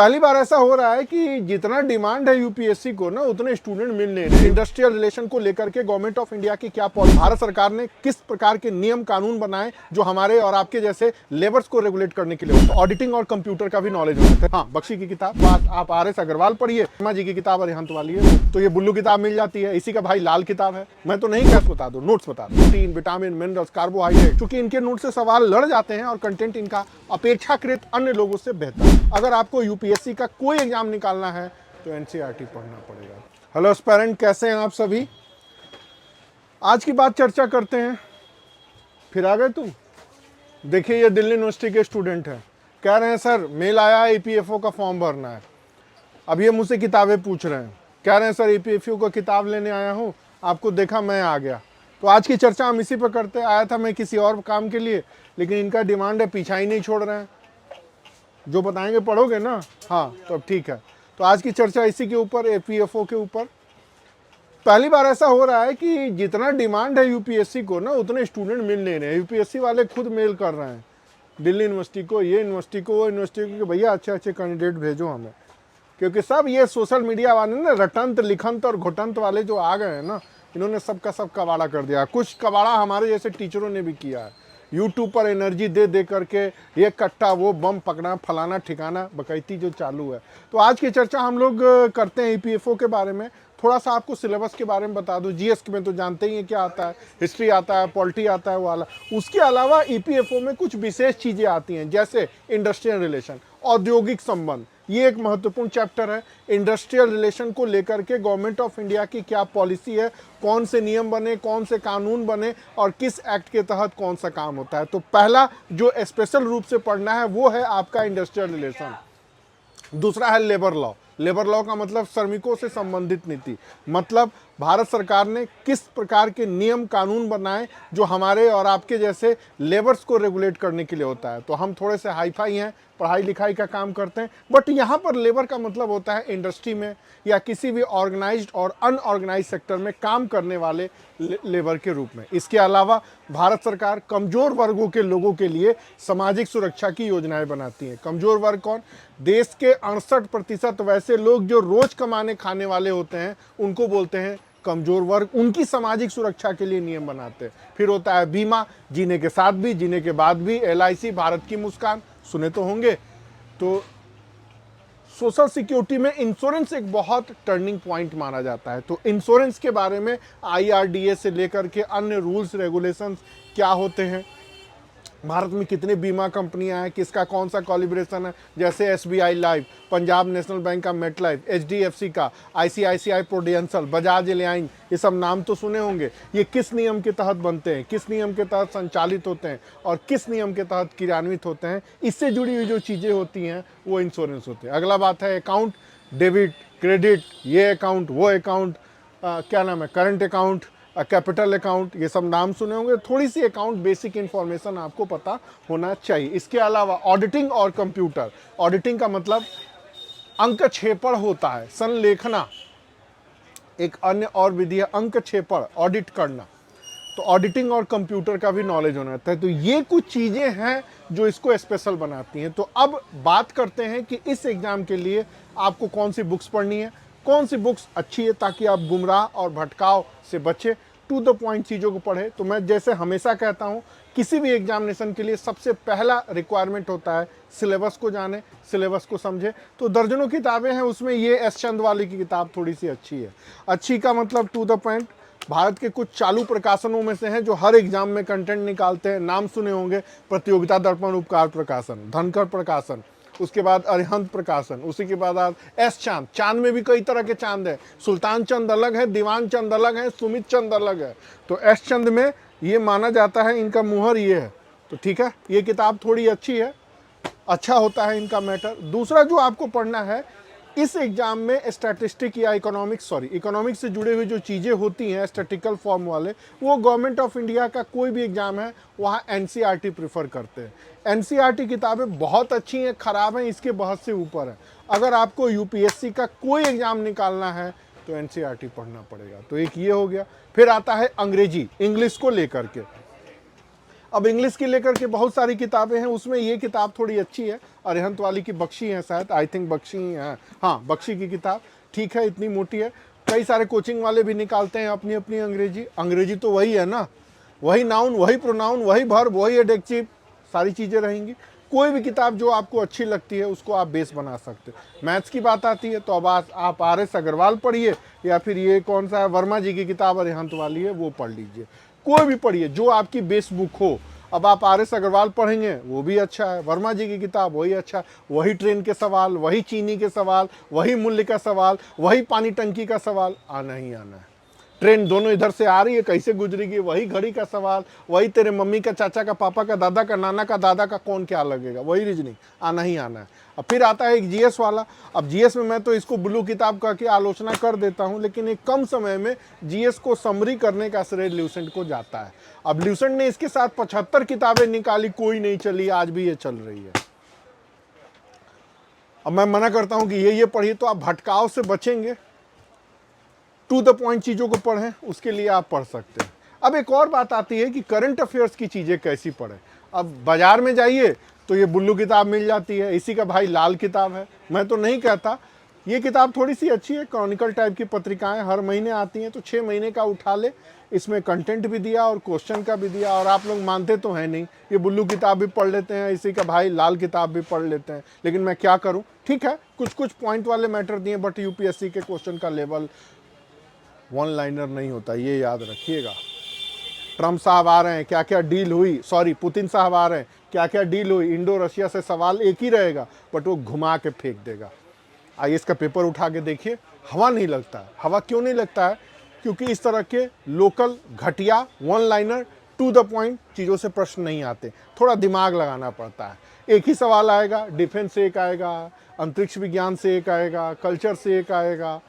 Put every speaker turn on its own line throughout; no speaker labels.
पहली बार ऐसा हो रहा है कि जितना डिमांड है यूपीएससी को ना उतने स्टूडेंट मिल नहीं रहे। इंडस्ट्रियल रिलेशन को लेकर के गवर्नमेंट ऑफ इंडिया की क्या पॉलिसी, भारत सरकार ने किस प्रकार के नियम कानून बनाए जो हमारे और आपके जैसे लेबर्स को रेगुलेट करने के लिए होता है। ऑडिटिंग और कंप्यूटर का भी नॉलेज होता है। हाँ, बख्शी की किताब आप आर एस अग्रवाल पढ़िए, शर्मा जी की किताब अरिहंत वाली है, तो ये बुल्लू किताब मिल जाती है। इसी का भाई लाल किताब है। मैं तो नहीं कैसे बता दो, नोट्स बता दो, प्रोटीन, विटामिन, मिनरल्स, कार्बोहाइड्रेट, क्योंकि इनके नोट से सवाल लड़ जाते हैं और कंटेंट इनका अपेक्षाकृत अन्य लोगों से बेहतर। अगर आपको यूपीएससी का कोई एग्जाम निकालना है तो एनसीईआरटी पढ़ना पड़ेगा। हेलो एस्पायरेंट, कैसे हैं आप सभी? आज की बात चर्चा करते हैं। फिर आ गए तुम? देखिए, ये दिल्ली यूनिवर्सिटी के स्टूडेंट हैं, कह रहे हैं सर मेल आया ईपीएफओ का फॉर्म भरना है। अब ये मुझसे किताबें पूछ रहे हैं, कह रहे हैं सर ईपीएफओ का किताब लेने आया हूँ, आपको देखा मैं आ गया। तो आज की चर्चा हम इसी पर करते। आया था मैं किसी और काम के लिए, लेकिन इनका डिमांड है, पीछा ही नहीं छोड़ रहे हैं। जो बताएंगे पढ़ोगे ना? हाँ, तो अब ठीक है। तो आज की चर्चा इसी के ऊपर, ईपीएफओ के यूपीएससी पहली बार ऐसा हो रहा है कि जितना डिमांड है यूपीएससी को ना उतने स्टूडेंट मिल नहीं रहे। यूपीएससी वाले खुद मेल कर रहे हैं दिल्ली यूनिवर्सिटी को, ये यूनिवर्सिटी को, वो यूनिवर्सिटी को, कि भैया अच्छे अच्छे कैंडिडेट भेजो हमें। क्योंकि सब ये सोशल मीडिया वाले ना, रटंत लिखंत और घुटंत वाले जो आ गए हैं ना, इन्होंने सबका सब कबाड़ा कर दिया। कुछ कबाड़ा हमारे जैसे टीचरों ने भी किया है। यूट्यूब पर एनर्जी दे दे करके ये कट्टा वो बम पकड़ा, फलाना ठिकाना बकैती जो चालू है। तो आज की चर्चा हम लोग करते हैं ईपीएफओ के बारे में। थोड़ा सा आपको सिलेबस के बारे में बता दूं। जीएस में तो जानते ही हैं क्या आता है, हिस्ट्री आता है, पॉलिटी आता है वाला। उसके अलावा ईपीएफओ में कुछ विशेष चीज़ें आती हैं, जैसे इंडस्ट्रियल रिलेशन, औद्योगिक संबंध। ये एक महत्वपूर्ण चैप्टर है। इंडस्ट्रियल रिलेशन को लेकर के गवर्नमेंट ऑफ इंडिया की क्या पॉलिसी है, कौन से नियम बने, कौन से कानून बने और किस एक्ट के तहत कौन सा काम होता है। तो पहला जो स्पेशल रूप से पढ़ना है वो है आपका इंडस्ट्रियल रिलेशन। दूसरा है लेबर लॉ। लेबर लॉ का मतलब श्रमिकों से संबंधित नीति, मतलब भारत सरकार ने किस प्रकार के नियम कानून बनाए जो हमारे और आपके जैसे लेबर्स को रेगुलेट करने के लिए होता है। तो हम थोड़े से हाईफाई हैं, पढ़ाई लिखाई का काम करते हैं, बट यहाँ पर लेबर का मतलब होता है इंडस्ट्री में या किसी भी ऑर्गेनाइज्ड और अनऑर्गेनाइज्ड सेक्टर में काम करने वाले लेबर के रूप में। इसके अलावा भारत सरकार कमज़ोर वर्गों के लोगों के लिए सामाजिक सुरक्षा की योजनाएं बनाती है। कमज़ोर वर्ग कौन? देश के 68% वैसे लोग जो रोज़ कमाने खाने वाले होते हैं, उनको बोलते हैं कमज़ोर वर्ग। उनकी सामाजिक सुरक्षा के लिए नियम बनाते हैं। फिर होता है बीमा, जीने के साथ भी जीने के बाद भी। एलआईसी, भारत की मुस्कान, सुने तो होंगे। तो सोशल सिक्योरिटी में इंश्योरेंस एक बहुत टर्निंग पॉइंट माना जाता है। तो इंश्योरेंस के बारे में आईआरडीए से लेकर के अन्य रूल्स रेगुलेशंस क्या होते हैं, भारत में कितने बीमा कंपनियां हैं, किसका कौन सा कोलैबोरेशन है, जैसे SBI life, Punjab national bank का मेट लाइफ, एचडीएफसी का, आईसीआईसीआई प्रूडेंशियल, बजाज एलियान, ये सब नाम तो सुने होंगे। ये किस नियम के तहत बनते हैं, किस नियम के तहत संचालित होते हैं और किस नियम के तहत क्रियान्वित होते हैं, इससे जुड़ी हुई जो चीज़ें होती हैं वो इंश्योरेंस होती है। अगला बात है अकाउंट, डेबिट, क्रेडिट, ये अकाउंट, वो अकाउंट, क्या नाम है, करंट अकाउंट, कैपिटल अकाउंट, ये सब नाम सुने होंगे। थोड़ी सी अकाउंट बेसिक इंफॉर्मेशन आपको पता होना चाहिए। इसके अलावा ऑडिटिंग और कंप्यूटर। ऑडिटिंग का मतलब अंक क्षेपण होता है, संलेखना एक अन्य और विधि है, अंक क्षेपण, ऑडिट करना। तो ऑडिटिंग और कंप्यूटर का भी नॉलेज होना चाहिए। तो ये कुछ चीज़ें हैं जो इसको स्पेशल बनाती हैं। तो अब बात करते हैं कि इस एग्ज़ाम के लिए आपको कौन सी बुक्स पढ़नी है, कौन सी बुक्स अच्छी है ताकि आप गुमराह और भटकाव से बचे, टू द पॉइंट चीज़ों को पढ़े। तो मैं जैसे हमेशा कहता हूँ, किसी भी एग्जामिनेशन के लिए सबसे पहला रिक्वायरमेंट होता है सिलेबस को जाने, सिलेबस को समझे। तो दर्जनों किताबें हैं, उसमें ये एस चंद वाली की किताब थोड़ी सी अच्छी है। अच्छी का मतलब टू द पॉइंट। भारत के कुछ चालू प्रकाशनों में से हैं जो हर एग्जाम में कंटेंट निकालते हैं। नाम सुने होंगे, प्रतियोगिता दर्पण उपकार प्रकाशन, धनकर प्रकाशन, उसके बाद अरिहंत प्रकाशन, उसी के बाद एस चांद। चांद में भी कई तरह के चांद है, सुल्तान चंद अलग है, दीवान चंद अलग है, सुमित चंद अलग है। तो एस चंद में ये माना जाता है, इनका मुहर ये है। तो ठीक है, ये किताब थोड़ी अच्छी है, अच्छा होता है इनका मैटर। दूसरा जो आपको पढ़ना है इस एग्जाम में, स्टैटिस्टिक या इकोनॉमिक्स से जुड़े हुए जो चीज़ें होती हैं स्टैटिकल फॉर्म वाले, वो गवर्नमेंट ऑफ इंडिया का कोई भी एग्जाम है वहाँ एनसीईआरटी प्रेफर करते हैं। एनसीईआरटी किताबें बहुत अच्छी हैं, ख़राब हैं, इसके बहुत से ऊपर है। अगर आपको यूपीएससी का कोई एग्जाम निकालना है तो एनसीईआरटी पढ़ना पड़ेगा। तो एक ये हो गया। फिर आता है अंग्रेजी, इंग्लिश को लेकर के। अब इंग्लिश की लेकर के बहुत सारी किताबें हैं, उसमें ये किताब थोड़ी अच्छी है, अरिहंत वाली की बख्शी है शायद, आई थिंक बख्शी है, हाँ बख्शी की किताब ठीक है, इतनी मोटी है। कई सारे कोचिंग वाले भी निकालते हैं अपनी अपनी अंग्रेजी, अंग्रेजी तो वही है ना, वही नाउन, वही प्रोनाउन, वही वर्ब, वही एडजेक्टिव, सारी चीज़ें रहेंगी। कोई भी किताब जो आपको अच्छी लगती है उसको आप बेस बना सकते हैं। मैथ्स की बात आती है तो अब आप RS अग्रवाल पढ़िए, या फिर ये कौन सा है वर्मा जी की किताब अरिहंत वाली है वो पढ़ लीजिए, कोई भी पढ़िए जो आपकी बेस बुक हो। अब आप RS अग्रवाल पढ़ेंगे वो भी अच्छा है, वर्मा जी की किताब वही अच्छा है, वही ट्रेन के सवाल, वही चीनी के सवाल, वही मूल्य का सवाल, वही पानी टंकी का सवाल, आना ही आना है। ट्रेन दोनों इधर से आ रही है, कैसे गुजरेगी, वही घड़ी का सवाल, वही तेरे मम्मी का, चाचा का, पापा का, दादा का, नाना का, दादा का, कौन क्या लगेगा, वही रीजनिंग, आना ही आना है। अब फिर आता है एक GS वाला। अब GS में मैं तो इसको ब्लू किताब कह के आलोचना कर देता हूं, लेकिन एक कम समय में GS को समरी करने का श्रेय ल्यूसेंट को जाता है। अब ल्यूसेंट ने इसके साथ 75 किताबें निकाली, कोई नहीं चली, आज भी ये चल रही है। अब मैं मना करता हूं कि ये पढ़िए, तो आप भटकाव से बचेंगे, टू द पॉइंट चीज़ों को पढ़ें, उसके लिए आप पढ़ सकते हैं। अब एक और बात आती है कि करंट अफेयर्स की चीज़ें कैसी पढ़ें। अब बाजार में जाइए तो ये बुल्लू किताब मिल जाती है, इसी का भाई लाल किताब है, मैं तो नहीं कहता। ये किताब थोड़ी सी अच्छी है, क्रॉनिकल टाइप की पत्रिकाएं हर महीने आती हैं, तो 6 महीने का उठा ले, इसमें कंटेंट भी दिया और क्वेश्चन का भी दिया। और आप लोग मानते तो हैं नहीं, ये बुल्लू किताब भी पढ़ लेते हैं, इसी का भाई लाल किताब भी पढ़ लेते हैं, लेकिन मैं क्या करूँ, ठीक है कुछ कुछ पॉइंट वाले मैटर दिए, बट UPSC के क्वेश्चन का लेवल वन लाइनर नहीं होता, ये याद रखिएगा। ट्रम्प साहब आ रहे हैं, क्या क्या डील हुई, सॉरी पुतिन साहब आ रहे हैं, क्या क्या डील हुई, इंडो रशिया से सवाल एक ही रहेगा, बट वो घुमा के फेंक देगा। IAS का पेपर उठा के देखिए, हवा नहीं लगता है। हवा क्यों नहीं लगता है? क्योंकि इस तरह के लोकल घटिया one liner to the point चीज़ों से प्रश्न नहीं आते, थोड़ा दिमाग लगाना पड़ता है। एक ही सवाल आएगा, डिफेंस से एक आएगा, अंतरिक्ष विज्ञान से एक आएगा, कल्चर से एक आएगा,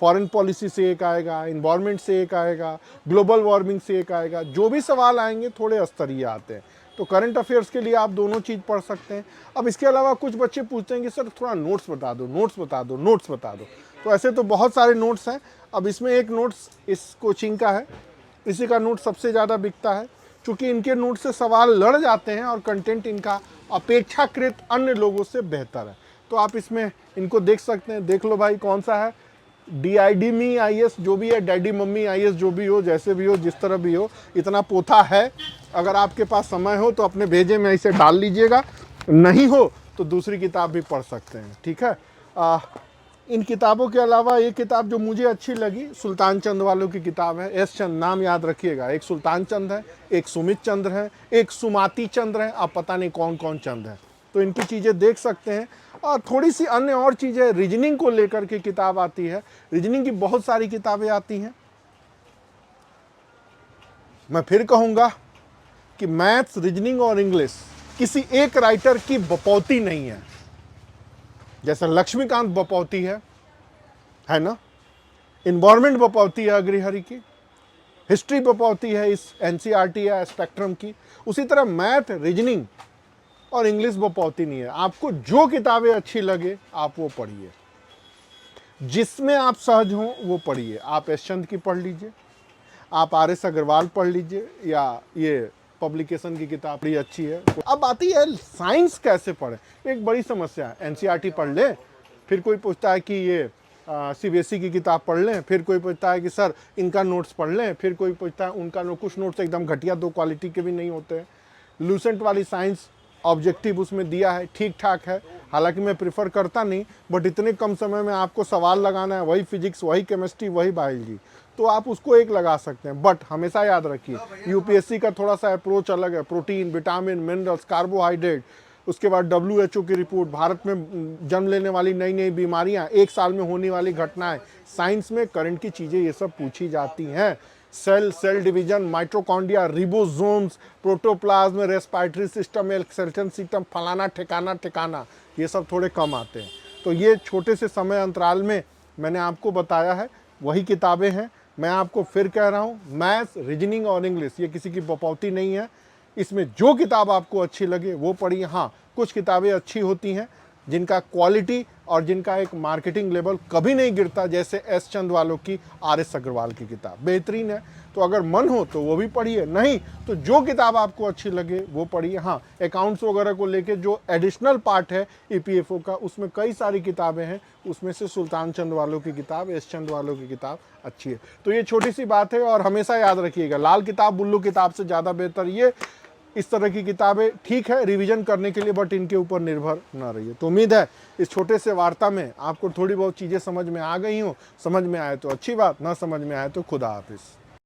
फॉरेन पॉलिसी से एक आएगा, इन्वायरमेंट से एक आएगा, ग्लोबल वार्मिंग से एक आएगा। जो भी सवाल आएंगे थोड़े स्तरीय आते हैं। तो करंट अफेयर्स के लिए आप दोनों चीज़ पढ़ सकते हैं। अब इसके अलावा कुछ बच्चे पूछते हैं कि सर थोड़ा नोट्स बता दो, नोट्स बता दो, नोट्स बता दो। तो ऐसे तो बहुत सारे नोट्स हैं। अब इसमें एक नोट्स इस कोचिंग का है, इसी का नोट सबसे ज़्यादा बिकता है, क्योंकि इनके नोट से सवाल लड़ जाते हैं और कंटेंट इनका अपेक्षाकृत अन्य लोगों से बेहतर है। तो आप इसमें इनको देख सकते हैं। देख लो भाई कौन सा है, DID मी IAS जो भी है, डैडी मम्मी IAS जो भी हो, जैसे भी हो, जिस तरह भी हो, इतना पोथा है। अगर आपके पास समय हो तो अपने भेजे में इसे डाल लीजिएगा, नहीं हो तो दूसरी किताब भी पढ़ सकते हैं, ठीक है। इन किताबों के अलावा एक किताब जो मुझे अच्छी लगी, सुल्तान चंद वालों की किताब है, S चंद, नाम याद रखिएगा। एक सुल्तान चंद है, एक सुमित चंद्र है, एक सुमाती चंद्र है, आप पता नहीं कौन कौन चंद है। तो इनकी चीज़ें देख सकते हैं। और थोड़ी सी अन्य और चीज़ें, रीजनिंग को लेकर के किताब आती है, रीजनिंग की बहुत सारी किताबें आती हैं। मैं फिर कहूँगा कि मैथ्स, रीजनिंग और इंग्लिश किसी एक राइटर की बपौती नहीं है। जैसे लक्ष्मीकांत बपौती है ना, इन्वायरमेंट बपौती है अग्रहरि की, हिस्ट्री बपौती है इस NCERT या स्पेक्ट्रम की, उसी तरह मैथ, रीजनिंग और इंग्लिश बपौती नहीं है। आपको जो किताबें अच्छी लगे आप वो पढ़िए, जिसमें आप सहज हों वो पढ़िए। आप S चंद की पढ़ लीजिए, आप RS अग्रवाल पढ़ लीजिए, या ये पब्लिकेशन की किताब बड़ी अच्छी है। अब आती है साइंस कैसे पढ़े, एक बड़ी समस्या है। NCERT पढ़ लें, फिर कोई पूछता है कि ये CBSE की किताब पढ़ लें, फिर कोई पूछता है कि सर इनका नोट्स पढ़ लें, फिर कोई पूछता है उनका कुछ नोट्स एकदम घटिया, 2 क्वालिटी के भी नहीं होते हैं। लूसेंट वाली साइंस ऑब्जेक्टिव उसमें दिया है, ठीक ठाक है, हालांकि मैं प्रिफर करता नहीं, बट इतने कम समय में आपको सवाल लगाना है, वही फिजिक्स, वही केमिस्ट्री, वही बायोलॉजी, तो आप उसको एक लगा सकते हैं। बट हमेशा याद रखिए UPSC का थोड़ा सा अप्रोच अलग है। प्रोटीन, विटामिन, मिनरल्स, कार्बोहाइड्रेट, उसके बाद WHO की रिपोर्ट, भारत में जन्म लेने वाली नई नई बीमारियां, 1 साल में होने वाली घटनाएं, साइंस में करंट की चीज़ें ये सब पूछी जाती हैं। Cell division, mitochondria, ribosomes, protoplasm, respiratory system, excretion system, फलाना ठिकाना, ये सब थोड़े कम आते हैं। तो ये छोटे से समय अंतराल में मैंने आपको बताया है, वही किताबें हैं। मैं आपको फिर कह रहा हूँ, मैथ्स, रीजनिंग और इंग्लिश ये किसी की बपौती नहीं है। इसमें जो किताब आपको अच्छी लगे वो पढ़िए। हाँ, कुछ किताबें अच्छी होती हैं जिनका क्वालिटी और जिनका एक मार्केटिंग लेवल कभी नहीं गिरता, जैसे एस चंद वालों की RS अग्रवाल की किताब बेहतरीन है। तो अगर मन हो तो वो भी पढ़िए, नहीं तो जो किताब आपको अच्छी लगे वो पढ़िए। हाँ, अकाउंट्स वगैरह को लेके जो एडिशनल पार्ट है EPFO का, उसमें कई सारी किताबें हैं, उसमें से सुल्तान चंद वालों की किताब, एस चंद वालों की किताब अच्छी है। तो ये छोटी सी बात है, और हमेशा याद रखिएगा, लाल किताब बुल्लू किताब से ज़्यादा बेहतर ये इस तरह की किताबें ठीक है रिवीजन करने के लिए, बट इनके ऊपर निर्भर ना रहिए। तो उम्मीद है इस छोटे से वार्ता में आपको थोड़ी बहुत चीज़ें समझ में आ गई हों। समझ में आए तो अच्छी बात, ना समझ में आए तो खुदा हाफिज़।